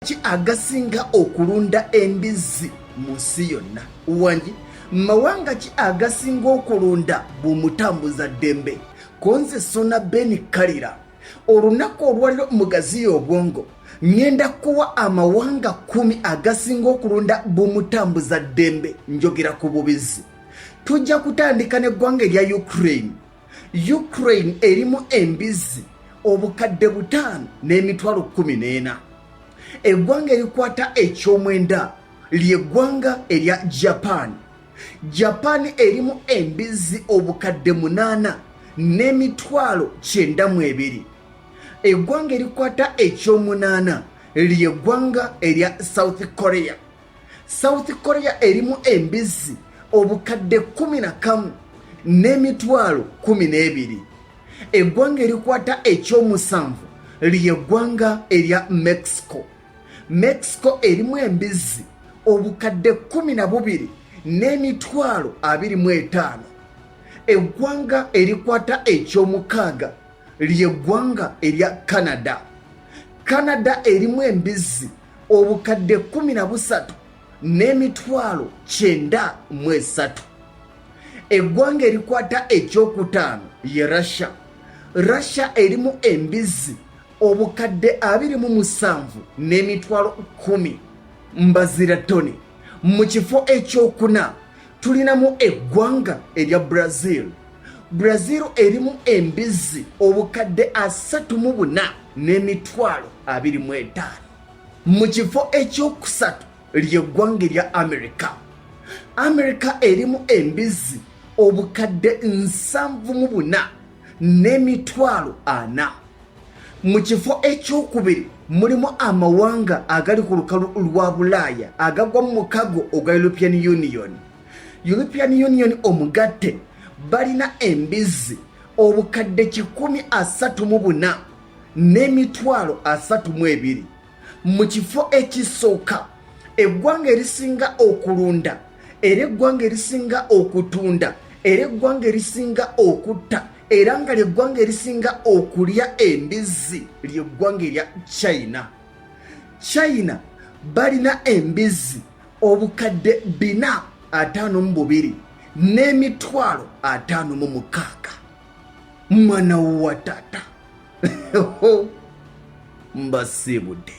Ki agasinga okulunda embizzi mu nsi yonna? Wangi mawanga ki agasinga okulunda bumutambuza ddembe? Konze sona beni kalira olunaku olwaliro mugazi obwongo ngenda kuwa amawanga 10 agasinga okulunda bumutambuza ddembe. Njogera ku bubizi. Tujja kutandika n'eggwanga erya Ukraine erimu embizzi obukadde 5 n'emitwalo 14. Eggwanga erikwata ekyomwenda ly'eggwanga erya Japan erimu embizzi obukadde 8 n'emitwalo 92. Eggwanga erikwata ekyomunaana ly'eggwanga erya South Korea erimu embizzi obukadde 11 n'emitwalo 12. Eggwanga erikwata ekyomusanvu ly'eggwanga erya Mexico erimu embizzi obukadde 12 n'emitwalo 25. Eggwanga erikwata ekyomukaaga ly'eggwanga erya Canada erimu embizzi obukadde 13 n'emitwalo 93. Eggwanga erikwata ekyokutaano ye Russia erimu embizzi obukadde 27 n'emitwalo 10. Mbazira Tony. Mu kifo ekyokuna tulinamu eggwanga erya Brazil erimu embizzi obukadde 34 n'emitwalo 25. Mu kifo ekyokusatu ly'eggwanga erya America erimu embizzi obukadde 74 n'emitwalo 4. Mu kifo ekyokubiri mulimu amawanga agali ku lukalu lwa Bulaaya agagwa mu mukago ogwa European Union omugatte balina embizzi obukadde 134 n'emitwalo 32. Mu kifo ekisooka eggwanga erisinga okulunda era eggwanga erisinga okutunda era eggwanga erisinga okutta era nga ly'eggwanga erisinga okulya embizzi ly'eggwanga erya China balina embizzi obukadde 452 n'emitwalo 56. Mwana wa tata mbasiibudde.